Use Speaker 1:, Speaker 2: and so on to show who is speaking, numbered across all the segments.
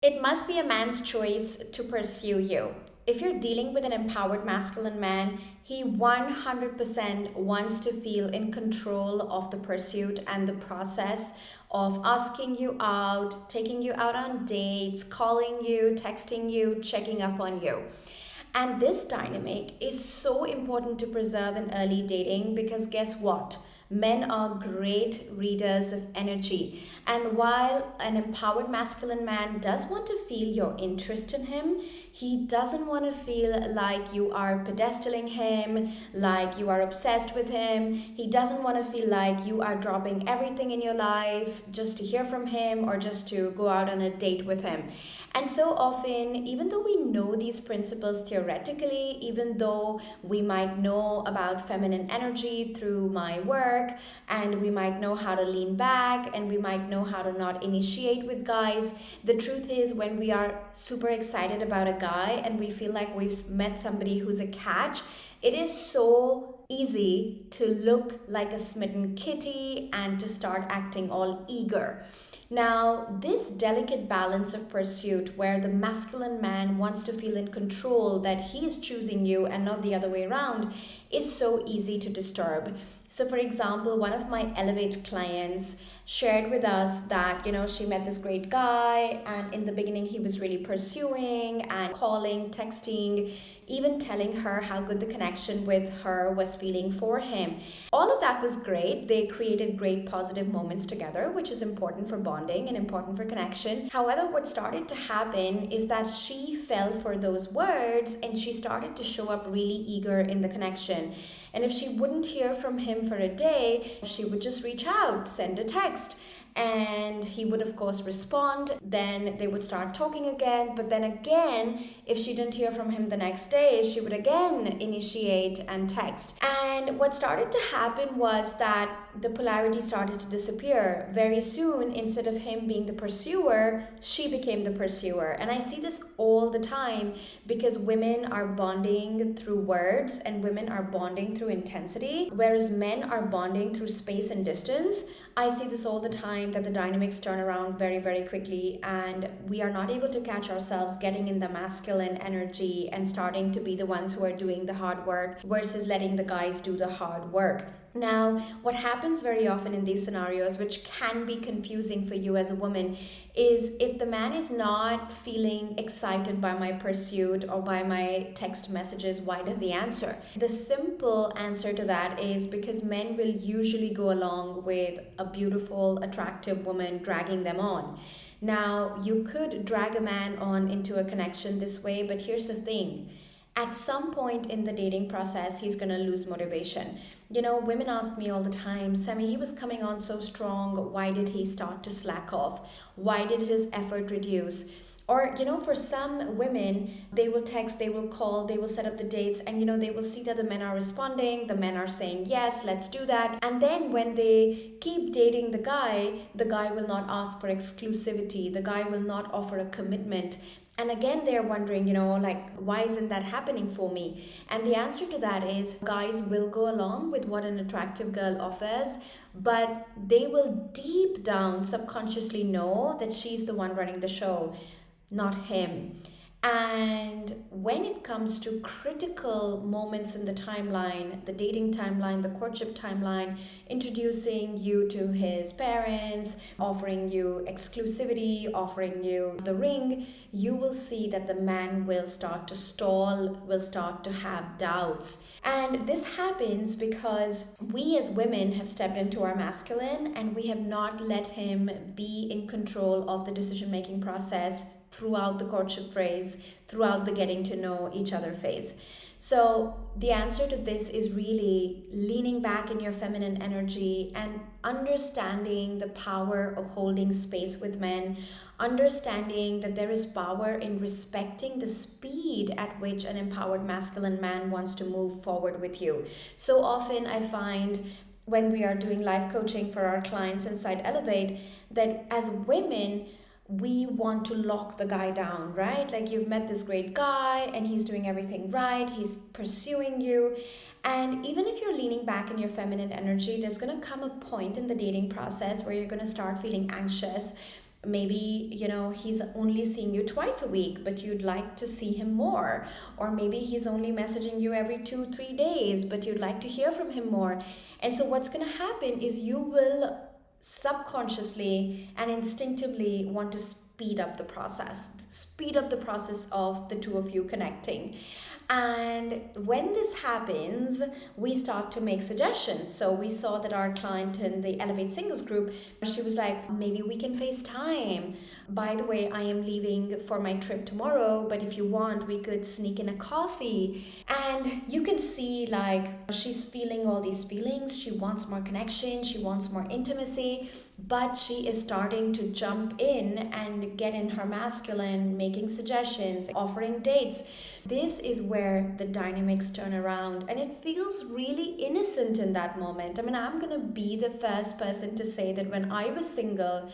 Speaker 1: It must be a man's choice to pursue you. If you're dealing with an empowered masculine man, he 100% wants to feel in control of the pursuit and the process of asking you out, taking you out on dates, calling you, texting you, checking up on you. And this dynamic is so important to preserve in early dating because guess what? Men are great readers of energy. And while an empowered masculine man does want to feel your interest in him, he doesn't want to feel like you are pedestaling him, like you are obsessed with him. He doesn't want to feel like you are dropping everything in your life just to hear from him or just to go out on a date with him. And so often, even though we know these principles theoretically, even though we might know about feminine energy through my work, and we might know how to lean back, and we might know how to not initiate with guys, the truth is, when we are super excited about a guy and we feel like we've met somebody who's a catch, it is so easy to look like a smitten kitty and to start acting all eager. Now, this delicate balance of pursuit where the masculine man wants to feel in control that he is choosing you and not the other way around is so easy to disturb. So, for example, one of my Elevate clients shared with us that, she met this great guy, and in the beginning, he was really pursuing and calling, texting, even telling her how good the connection with her was feeling for him. All of that was great. They created great positive moments together, which is important for bonding and important for connection. However, what started to happen is that she fell for those words and she started to show up really eager in the connection. And if she wouldn't hear from him for a day, she would just reach out, send a text, and he would of course respond. Then they would start talking again, but then again, if she didn't hear from him the next day, she would again initiate and text. And what started to happen was that the polarity started to disappear. Very soon, instead of him being the pursuer, she became the pursuer. And I see this all the time because women are bonding through words and women are bonding through intensity, whereas men are bonding through space and distance. I see this all the time that the dynamics turn around very, very quickly, and we are not able to catch ourselves getting in the masculine energy and starting to be the ones who are doing the hard work versus letting the guys do the hard work. Now, what happens very often in these scenarios, which can be confusing for you as a woman, is if the man is not feeling excited by my pursuit or by my text messages, why does he answer? The simple answer to that is because men will usually go along with a beautiful, attractive woman dragging them on. Now, you could drag a man on into a connection this way, but here's the thing. At some point in the dating process, he's going to lose motivation. Women ask me all the time, Sami, he was coming on so strong. Why did he start to slack off? Why did his effort reduce? Or, for some women, they will text, they will call, they will set up the dates, and, they will see that the men are responding, the men are saying, yes, let's do that. And then when they keep dating the guy will not ask for exclusivity, the guy will not offer a commitment. And again, they're wondering, why isn't that happening for me? And the answer to that is guys will go along with what an attractive girl offers, but they will deep down subconsciously know that she's the one running the show, not him. And when it comes to critical moments in the timeline, the dating timeline, the courtship timeline, introducing you to his parents, offering you exclusivity, offering you the ring, you will see that the man will start to stall, will start to have doubts. And this happens because we as women have stepped into our masculine and we have not let him be in control of the decision-making process throughout the courtship phase, throughout the getting to know each other phase. So the answer to this is really leaning back in your feminine energy and understanding the power of holding space with men, understanding that there is power in respecting the speed at which an empowered masculine man wants to move forward with you. So often I find when we are doing life coaching for our clients inside Elevate that as women, we want to lock the guy down, right? Like you've met this great guy and he's doing everything right, he's pursuing you. And even if you're leaning back in your feminine energy, there's going to come a point in the dating process where you're going to start feeling anxious Maybe, he's only seeing you twice a week, but you'd like to see him more. Or maybe he's only messaging you every 2, 3 days, but you'd like to hear from him more. And so, what's going to happen is you will subconsciously and instinctively want to speed up the process of the two of you connecting. And when this happens, we start to make suggestions. So we saw that our client in the Elevate Singles group, she was like, maybe we can FaceTime. By the way, I am leaving for my trip tomorrow, but if you want, we could sneak in a coffee. And you can see like she's feeling all these feelings. She wants more connection, she wants more intimacy, but she is starting to jump in and get in her masculine, making suggestions, offering dates. This is where the dynamics turn around, and it feels really innocent in that moment. I mean, I'm gonna be the first person to say that when I was single,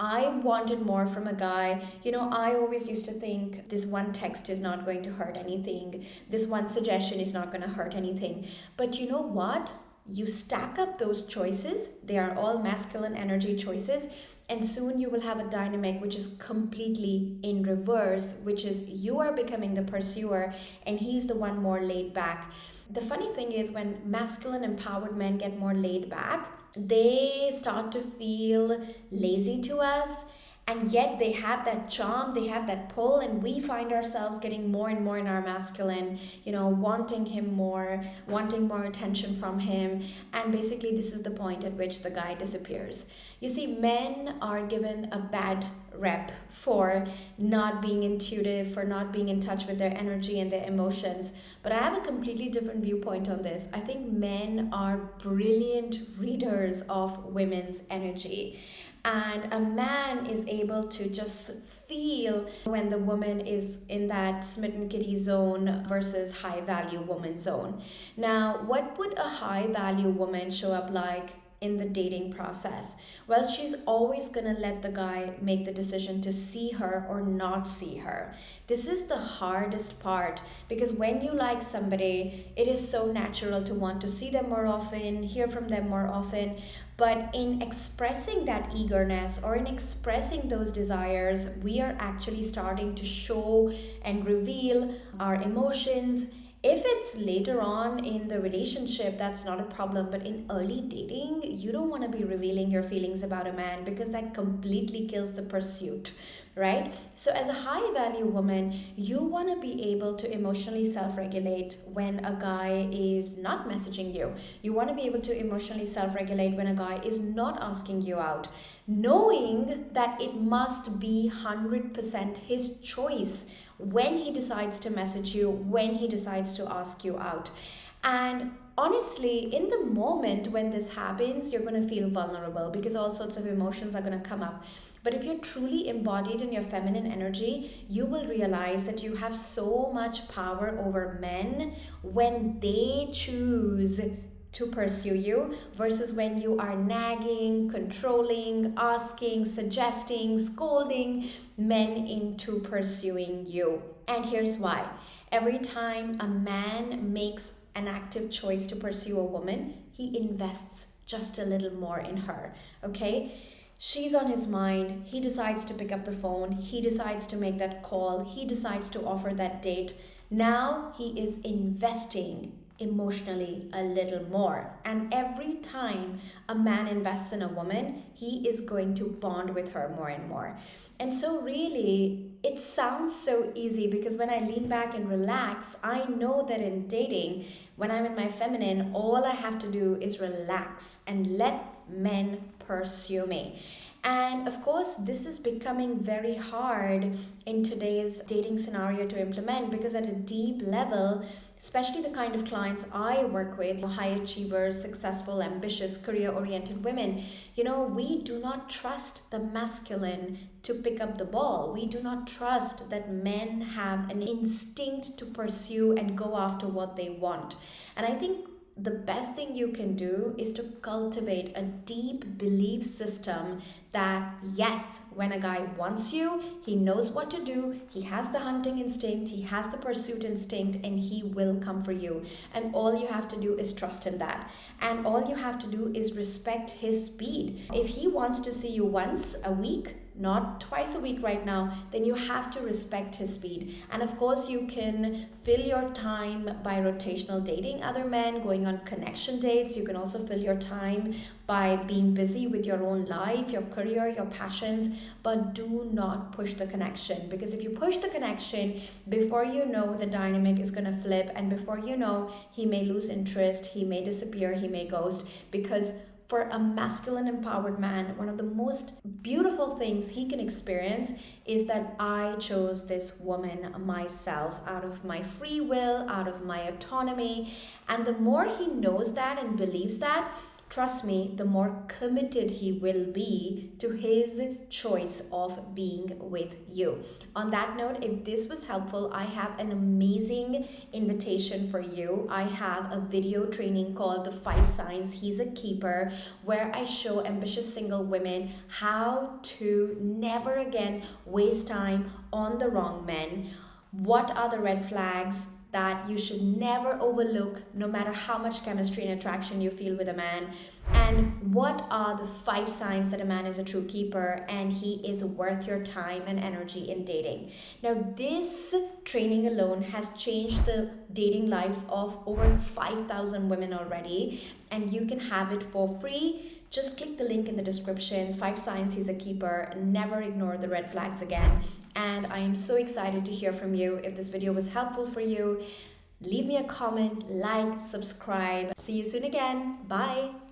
Speaker 1: I wanted more from a guy. I always used to think this one text is not going to hurt anything, this one suggestion is not going to hurt anything. But you know what? You stack up those choices, they are all masculine energy choices, and soon you will have a dynamic which is completely in reverse, which is you are becoming the pursuer and he's the one more laid back. The funny thing is, when masculine empowered men get more laid back, they start to feel lazy to us, and yet they have that charm, they have that pull, and we find ourselves getting more and more in our masculine, wanting him more, wanting more attention from him. And basically this is the point at which the guy disappears. You see, men are given a bad rep for not being intuitive, for not being in touch with their energy and their emotions. But I have a completely different viewpoint on this. I think men are brilliant readers of women's energy. And a man is able to just feel when the woman is in that smitten kitty zone versus high value woman zone. Now, what would a high value woman show up like in the dating process? Well, she's always gonna let the guy make the decision to see her or not see her. This is the hardest part, because when you like somebody, it is so natural to want to see them more often, hear from them more often. But in expressing that eagerness or in expressing those desires, we are actually starting to show and reveal our emotions. If it's later on in the relationship, that's not a problem. But in early dating, you don't want to be revealing your feelings about a man, because that completely kills the pursuit, right? So as a high value woman, you want to be able to emotionally self-regulate when a guy is not messaging you. You want to be able to emotionally self-regulate when a guy is not asking you out, knowing that it must be 100% his choice when he decides to message you, when he decides to ask you out. And honestly, in the moment when this happens, you're going to feel vulnerable because all sorts of emotions are going to come up. But if you're truly embodied in your feminine energy, you will realize that you have so much power over men when they choose to pursue you versus when you are nagging, controlling, asking, suggesting, scolding men into pursuing you. And here's why. Every time a man makes an active choice to pursue a woman, he invests just a little more in her, okay? She's on his mind, he decides to pick up the phone, he decides to make that call, he decides to offer that date. Now he is investing emotionally a little more. And every time a man invests in a woman, he is going to bond with her more and more. And so really, it sounds so easy because when I lean back and relax, I know that in dating, when I'm in my feminine, all I have to do is relax and let men pursue me. And of course, this is becoming very hard in today's dating scenario to implement, because at a deep level, especially the kind of clients I work with, high achievers, successful, ambitious, career-oriented women, we do not trust the masculine to pick up the ball. We do not trust that men have an instinct to pursue and go after what they want. And I think the best thing you can do is to cultivate a deep belief system that yes, when a guy wants you, he knows what to do, he has the hunting instinct, he has the pursuit instinct, and he will come for you. And all you have to do is trust in that. And all you have to do is respect his speed. If he wants to see you once a week, not twice a week right now, then you have to respect his speed. And of course, you can fill your time by rotational dating other men, going on connection dates. You can also fill your time by being busy with your own life, your career, your passions, but do not push the connection, because if you push the connection, before you know, the dynamic is going to flip, and before you know, he may lose interest, he may disappear, he may ghost. Because for a masculine empowered man, one of the most beautiful things he can experience is that I chose this woman myself, out of my free will, out of my autonomy. And the more he knows that and believes that, trust me, the more committed he will be to his choice of being with you. On that note, if this was helpful, I have an amazing invitation for you. I have a video training called The 5 Signs He's a Keeper, where I show ambitious single women how to never again waste time on the wrong men. What are the red flags that you should never overlook, no matter how much chemistry and attraction you feel with a man? And what are the 5 signs that a man is a true keeper and he is worth your time and energy in dating? Now, this training alone has changed the dating lives of over 5,000 women already, and you can have it for free. Just click the link in the description. 5 signs he's a keeper. Never ignore the red flags again. And I am so excited to hear from you. If this video was helpful for you, leave me a comment, like, subscribe. See you soon again. Bye.